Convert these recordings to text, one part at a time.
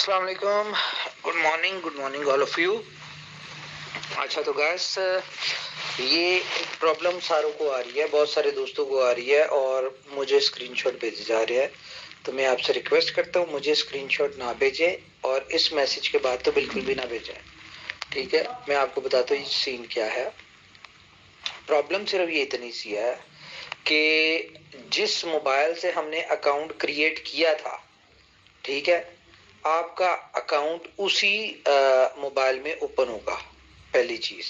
अस्सलाम वालेकुम, good morning all of you. अच्छा तो गैस, ये एक प्रॉब्लम सारों को आ रही है, बहुत सारे दोस्तों को आ रही है और मुझे स्क्रीनशॉट भेजे जा रहे हैं। तो मैं आपसे रिक्वेस्ट करता हूँ मुझे स्क्रीनशॉट ना भेजें और इस मैसेज के बाद तो बिल्कुल भी ना भेजें। ठीक है, मैं आपको बताता हूँ सीन क्या है। प्रॉब्लम सिर्फ ये इतनी सी है कि जिस मोबाइल से हमने अकाउंट क्रिएट किया था, ठीक है, आपका अकाउंट उसी मोबाइल में ओपन होगा। पहली चीज,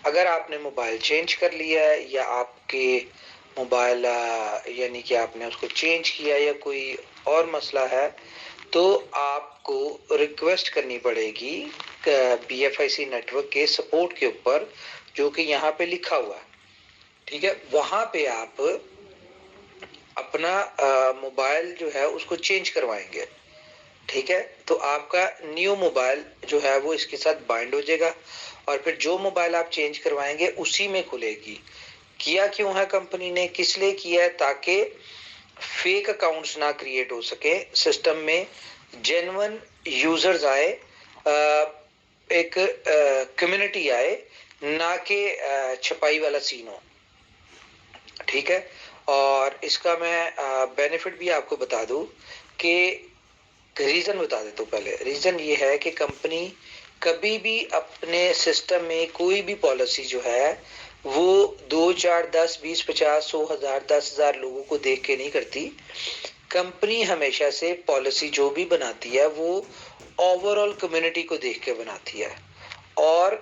अगर आपने मोबाइल चेंज कर लिया है या आपके मोबाइल यानी कि आपने उसको चेंज किया या कोई और मसला है, तो आपको रिक्वेस्ट करनी पड़ेगी BFIC नेटवर्क के सपोर्ट के ऊपर, जो कि यहाँ पे लिखा हुआ है। ठीक है, वहां पे आप अपना मोबाइल जो है उसको चेंज करवाएंगे। ठीक है, तो आपका न्यू मोबाइल जो है वो इसके साथ बाइंड हो जाएगा और फिर जो मोबाइल आप चेंज करवाएंगे उसी में खुलेगी। किया क्यों है कंपनी ने, किस लिए किया है? ताकि फेक अकाउंट्स ना क्रिएट हो सके सिस्टम में, जेन्युइन यूजर्स आए, एक कम्युनिटी आए, ना कि छपाई वाला सीन हो। ठीक है, और इसका मैं बेनिफिट भी आपको बता दूं कि रीजन बता देता हूँ। पहले रीजन ये है कि कंपनी कभी भी अपने सिस्टम में कोई भी पॉलिसी जो है वो 2 4 10 20 50 100 1000 10,000 लोगों को देख के नहीं करती। कंपनी हमेशा से पॉलिसी जो भी बनाती है वो ओवरऑल कम्युनिटी को देख के बनाती है और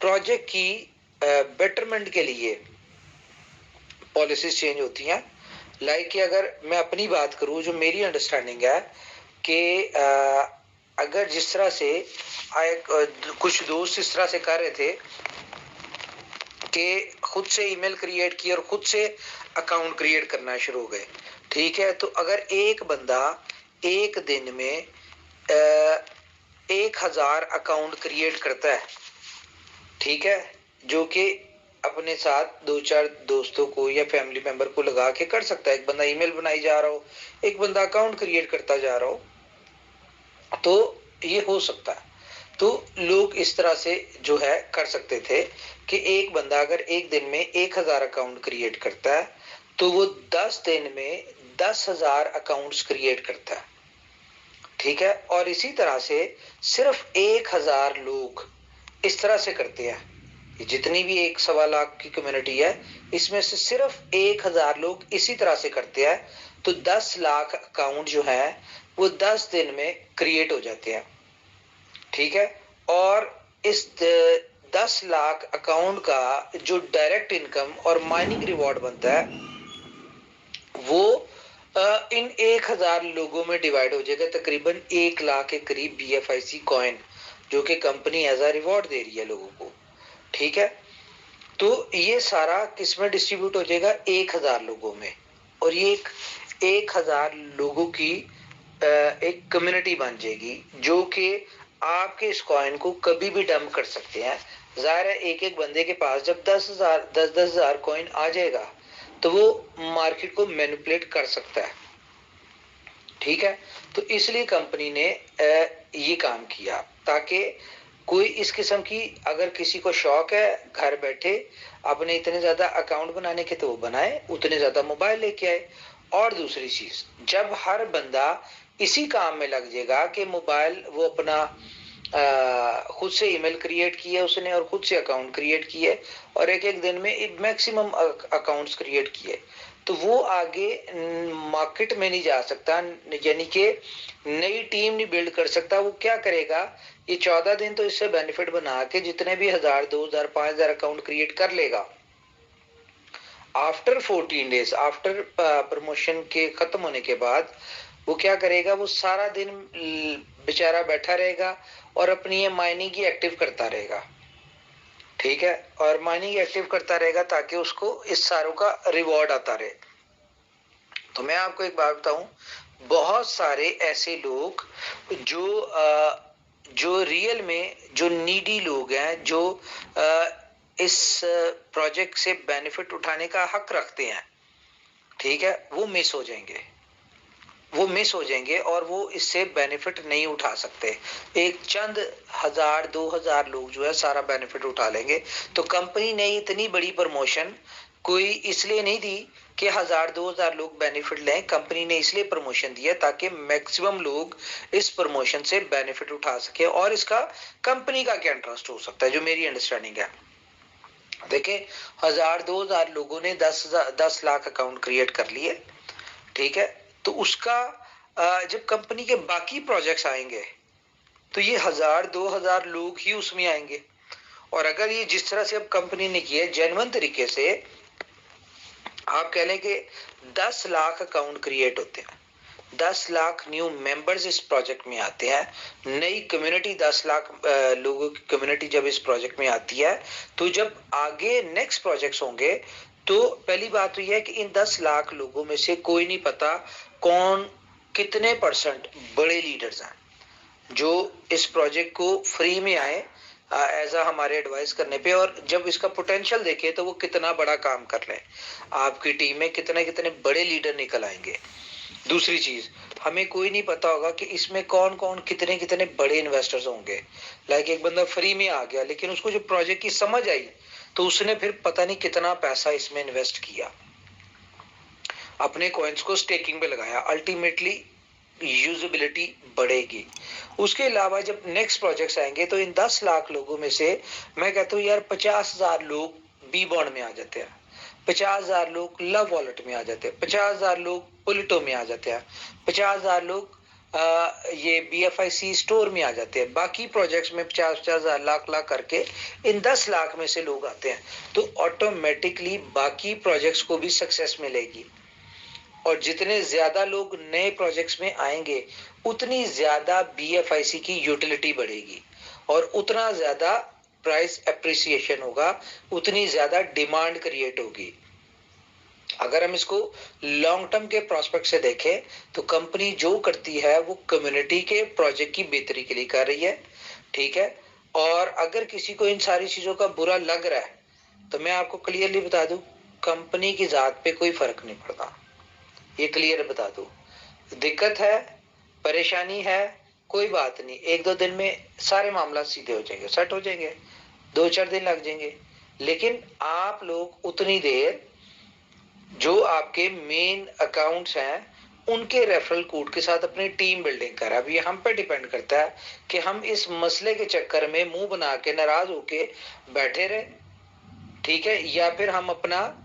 प्रोजेक्ट की बेटरमेंट के लिए पॉलिसीज चेंज होती हैं। लाइक कि अगर मैं अपनी बात करूं, जो मेरी अंडरस्टैंडिंग है कि अगर जिस तरह से कुछ दोस्त इस तरह से कर रहे थे कि खुद से ईमेल क्रिएट किया और खुद से अकाउंट क्रिएट करना शुरू हो गए। ठीक है, तो अगर एक बंदा एक दिन में 1000 अकाउंट क्रिएट करता है, ठीक है, जो कि अपने साथ 2 4 दोस्तों को या फैमिली मेंबर को लगा के कर सकता है। एक बंदा ईमेल बनाई जा रहा हो, एक बंदा अकाउंट क्रिएट करता जा रहा हो, तो ये हो सकता है। तो लोग इस तरह से जो है कर सकते थे कि एक बंदा अगर एक दिन में 1000 अकाउंट क्रिएट करता है तो वो 10 दिन में 10,000 अकाउंट्स क्रिएट करता है। ठीक है, और इसी तरह से सिर्फ 1000 लोग इस तरह से करते हैं। जितनी भी 1.25 लाख की कम्युनिटी है, इसमें से सिर्फ 1000 लोग इसी तरह से करते हैं, तो 10 लाख अकाउंट जो है वो 10 दिन में क्रिएट हो जाते हैं। ठीक है, और इस 10 लाख अकाउंट का जो डायरेक्ट इनकम और माइनिंग रिवॉर्ड बनता है वो इन 1000 लोगों में डिवाइड हो जाएगा, तकरीबन 1 लाख के करीब BFIC कॉइन, जो कि कंपनी एज अ रिवॉर्ड दे रही है लोगों को। ठीक है, तो ये सारा किसमें डिस्ट्रीब्यूट हो जाएगा? 1000 लोगों में, और ये 1000 लोगों की एक कम्युनिटी बन जाएगी जो कि आपके इस कॉइन को कभी भी डंप कर सकते हैं। जाहिर है एक एक बंदे के पास जब 10,000 कॉइन आ जाएगा तो वो मार्केट को मैनिपुलेट कर सकता है। ठीक है, तो इसलिए कंपनी ने ये काम किया ताकि कोई इस किस्म की, अगर किसी को शौक है घर बैठे अपने इतने ज्यादा अकाउंट बनाने के तो वो बनाए, उतने ज्यादा मोबाइल लेके आए। और दूसरी चीज, जब हर बंदा इसी काम में लग जाएगा कि मोबाइल वो अपना खुद से ईमेल क्रिएट किए उसने और खुद से अकाउंट क्रिएट किए और एक एक दिन में मैक्सिमम अकाउंट्स क्रिएट किए, तो वो आगे मार्केट में नहीं जा सकता, यानी कि नई टीम नहीं बिल्ड कर सकता। वो क्या करेगा, ये 14 दिन तो इससे बेनिफिट बना के जितने भी 1000 2000 5000 अकाउंट क्रिएट कर लेगा। आफ्टर 14 डेज, आफ्टर प्रमोशन के खत्म होने के बाद वो क्या करेगा, वो सारा दिन बेचारा बैठा रहेगा और अपनी ये माइनिंग की एक्टिव करता रहेगा। ठीक है, और माइनिंग एक्टिव करता रहेगा ताकि उसको इस सारों का रिवॉर्ड आता रहे। तो मैं आपको एक बात बताऊं, बहुत सारे ऐसे लोग जो रियल में जो नीडी लोग हैं, जो इस प्रोजेक्ट से बेनिफिट उठाने का हक रखते हैं, ठीक है, वो मिस हो जाएंगे। वो मिस हो जाएंगे और वो इससे बेनिफिट नहीं उठा सकते। एक चंद 1000-2000 लोग जो है सारा बेनिफिट उठा लेंगे। तो कंपनी ने इतनी बड़ी प्रमोशन कोई इसलिए नहीं दी कि 1000-2000 लोग बेनिफिट लें। कंपनी ने इसलिए प्रमोशन दिया ताकि मैक्सिमम लोग इस प्रमोशन से बेनिफिट उठा सके। और इसका कंपनी का क्या इंटरेस्ट हो सकता है, जो मेरी अंडरस्टैंडिंग है। देखिए 1000-2000 लोगों ने 10 लाख अकाउंट क्रिएट कर लिए, ठीक है। तो उसका जब कंपनी के बाकी प्रोजेक्ट्स आएंगे तो ये 1000-2000 लोग ही उसमें आएंगे। और अगर ये जिस तरह से अब कंपनी ने किया जेन्युइन तरीके से, आप कह लें कि 10 लाख अकाउंट क्रिएट होते हैं, 10 लाख न्यू मेंबर्स इस प्रोजेक्ट में आते हैं, नई कम्युनिटी 10 लाख लोगों की कम्युनिटी जब इस प्रोजेक्ट में आती है, तो जब आगे नेक्स्ट प्रोजेक्ट्स होंगे तो पहली बात तो यह है कि इन 10 लाख लोगों में से कोई नहीं पता कौन कितने परसेंट बड़े लीडर्स हैं जो इस प्रोजेक्ट को फ्री में आए एज हमारे एडवाइस करने पे, और जब इसका पोटेंशियल देखे तो वो कितना बड़ा काम कर रहे हैं। आपकी टीम में कितने कितने बड़े लीडर निकल आएंगे। दूसरी चीज, हमें कोई नहीं पता होगा कि इसमें कौन कौन कितने कितने बड़े इन्वेस्टर्स होंगे। लाइक एक बंदा फ्री में आ गया लेकिन उसको जो प्रोजेक्ट की समझ आई तो उसने फिर पता नहीं कितना पैसा इसमें इन्वेस्ट किया, अपने कॉइन्स को स्टेकिंग पे लगाया, अल्टीमेटली यूजेबिलिटी बढ़ेगी। उसके अलावा जब नेक्स्ट प्रोजेक्ट्स आएंगे तो इन 10 लाख लोगों में से मैं कहता हूँ यार 50,000 लोग बी बॉन्ड में आ जाते हैं, 50,000 लोग लव वॉलेट में आ जाते हैं, 50,000 लोग पुलिटो में आ जाते हैं, 50,000 लोग ये BFIC स्टोर में आ जाते हैं। बाकी प्रोजेक्ट्स में 50,000 लाख लाख करके इन 10 लाख में से लोग आते हैं, तो ऑटोमेटिकली बाकी प्रोजेक्ट्स को भी सक्सेस मिलेगी। और जितने ज्यादा लोग नए प्रोजेक्ट्स में आएंगे उतनी ज्यादा BFIC की यूटिलिटी बढ़ेगी और उतना ज्यादा प्राइस एप्रिसिएशन होगा, उतनी ज्यादा डिमांड क्रिएट होगी। अगर हम इसको लॉन्ग टर्म के प्रोस्पेक्ट से देखें तो कंपनी जो करती है वो कम्युनिटी के प्रोजेक्ट की बेहतरी के लिए कर रही है, ठीक है। और अगर किसी को इन सारी चीजों का बुरा लग रहा है तो मैं आपको क्लियरली बता दूं, कंपनी की जात पे कोई फर्क नहीं पड़ता, ये क्लियर बता दो। दिक्कत है, परेशानी है, कोई बात नहीं, 1-2 दिन में सारे मामला सीधे हो जाएंगे, सेट हो जाएंगे, 2-4 दिन लग जाएंगे। लेकिन आप लोग उतनी देर जो आपके मेन अकाउंट्स हैं उनके रेफरल कोड के साथ अपनी टीम बिल्डिंग कर। अब ये हम पे डिपेंड करता है कि हम इस मसले के चक्कर में मुंह बना के नाराज होके बैठे रहे, ठीक है, या फिर हम अपना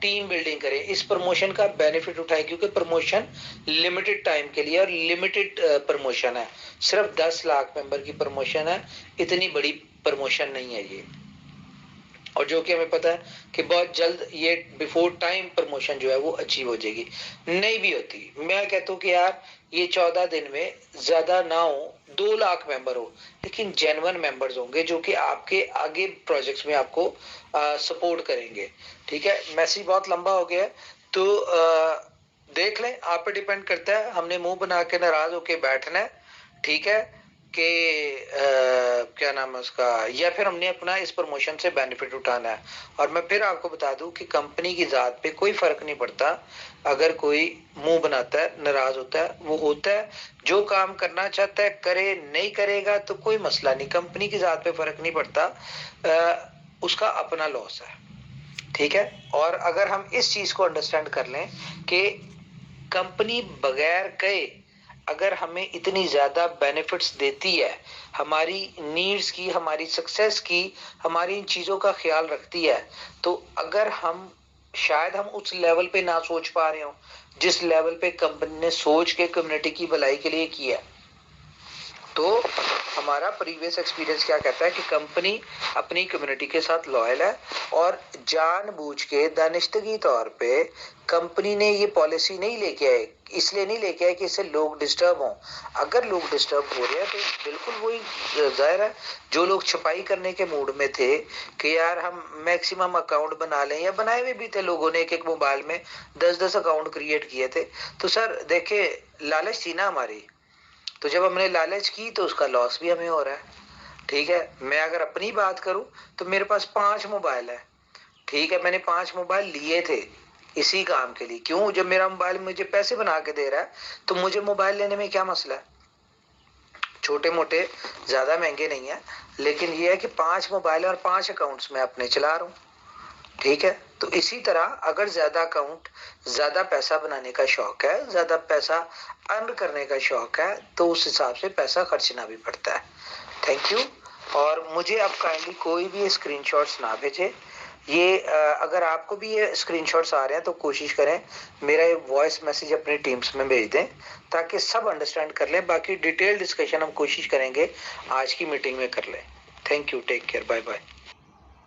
टीम बिल्डिंग करें, इस प्रमोशन का बेनिफिट उठाएं। क्योंकि प्रमोशन लिमिटेड टाइम के लिए और लिमिटेड प्रमोशन है, सिर्फ 10 लाख मेंबर की प्रमोशन है, इतनी बड़ी प्रमोशन नहीं है ये। और जो कि हमें पता है कि बहुत जल्द ये बिफोर टाइम प्रमोशन जो है वो अचीव हो जाएगी, नहीं भी होती। मैं कहता हूँ कि यार ये 14 दिन में ज्यादा ना हो, 2 लाख मेंबर हो, लेकिन जेन्युइन मेंबर्स होंगे जो कि आपके आगे प्रोजेक्ट्स में आपको सपोर्ट करेंगे, ठीक है। मैसेज बहुत लंबा हो गया है तो देख लें, आप पे डिपेंड करता है। हमने मुंह बना के नाराज होके बैठना है, ठीक है, कि क्या नाम है उसका, या फिर हमने अपना इस प्रमोशन से बेनिफिट उठाना है। और मैं फिर आपको बता दूं कि कंपनी की जात पे कोई फर्क नहीं पड़ता। अगर कोई मुंह बनाता है, नाराज होता है, वो होता है, जो काम करना चाहता है करे, नहीं करेगा तो कोई मसला नहीं, कंपनी की जात पे फर्क नहीं पड़ता, उसका अपना लॉस है, ठीक है। और अगर हम इस चीज को अंडरस्टैंड कर लें कि कंपनी बगैर कहे अगर हमें इतनी ज्यादा बेनिफिट्स देती है, हमारी नीड्स की, हमारी सक्सेस की, हमारी इन चीजों का ख्याल रखती है, तो अगर हम शायद हम उस लेवल पे ना सोच पा रहे हो जिस लेवल पे कंपनी ने सोच के कम्युनिटी की भलाई के लिए किया, तो हमारा प्रीवियस एक्सपीरियंस क्या कहता है कि कंपनी अपनी कम्युनिटी के साथ लॉयल है और जानबूझ के दानिशतगी तौर पे कंपनी ने ये पॉलिसी नहीं लेके आए, इसलिए नहीं लेके आए कि इससे लोग डिस्टर्ब हों। अगर लोग डिस्टर्ब हो रहे हैं तो बिल्कुल वही जाहिर है, जो लोग छपाई करने के मूड में थे कि यार हम मैक्सिमम अकाउंट बना लें, या बनाए हुए भी थे लोगों ने, एक मोबाइल में 10-10 अकाउंट क्रिएट किए थे। तो सर देखे, लालच थी ना हमारी, तो जब हमने लालच की तो उसका लॉस भी हमें हो रहा है, ठीक है। मैं अगर अपनी बात करूं तो मेरे पास 5 मोबाइल है, ठीक है, मैंने 5 मोबाइल लिए थे, इसी काम के लिए। क्यों? जब मेरा मोबाइल मुझे पैसे बना के दे रहा है तो मुझे मोबाइल लेने में क्या मसला है? छोटे मोटे ज्यादा महंगे नहीं है, लेकिन ये है कि 5 मोबाइल और 5 अकाउंट्स में अपने चला रहा हूँ। ठीक है, तो इसी तरह अगर ज्यादा अकाउंट, ज्यादा पैसा बनाने का शौक है, ज्यादा पैसा अर्न करने का शौक है, तो उस हिसाब से पैसा खर्चना भी पड़ता है। Thank you. और मुझे अब काइंडली कोई भी स्क्रीनशॉट्स ना भेजे। ये अगर आपको भी ये स्क्रीनशॉट्स आ रहे हैं तो कोशिश करें मेरा ये वॉइस मैसेज अपनी टीम्स में भेज दें, ताकि सब अंडरस्टैंड कर लें। बाकी डिटेल डिस्कशन हम कोशिश करेंगे आज की मीटिंग में कर लें। Thank you, take care, bye bye.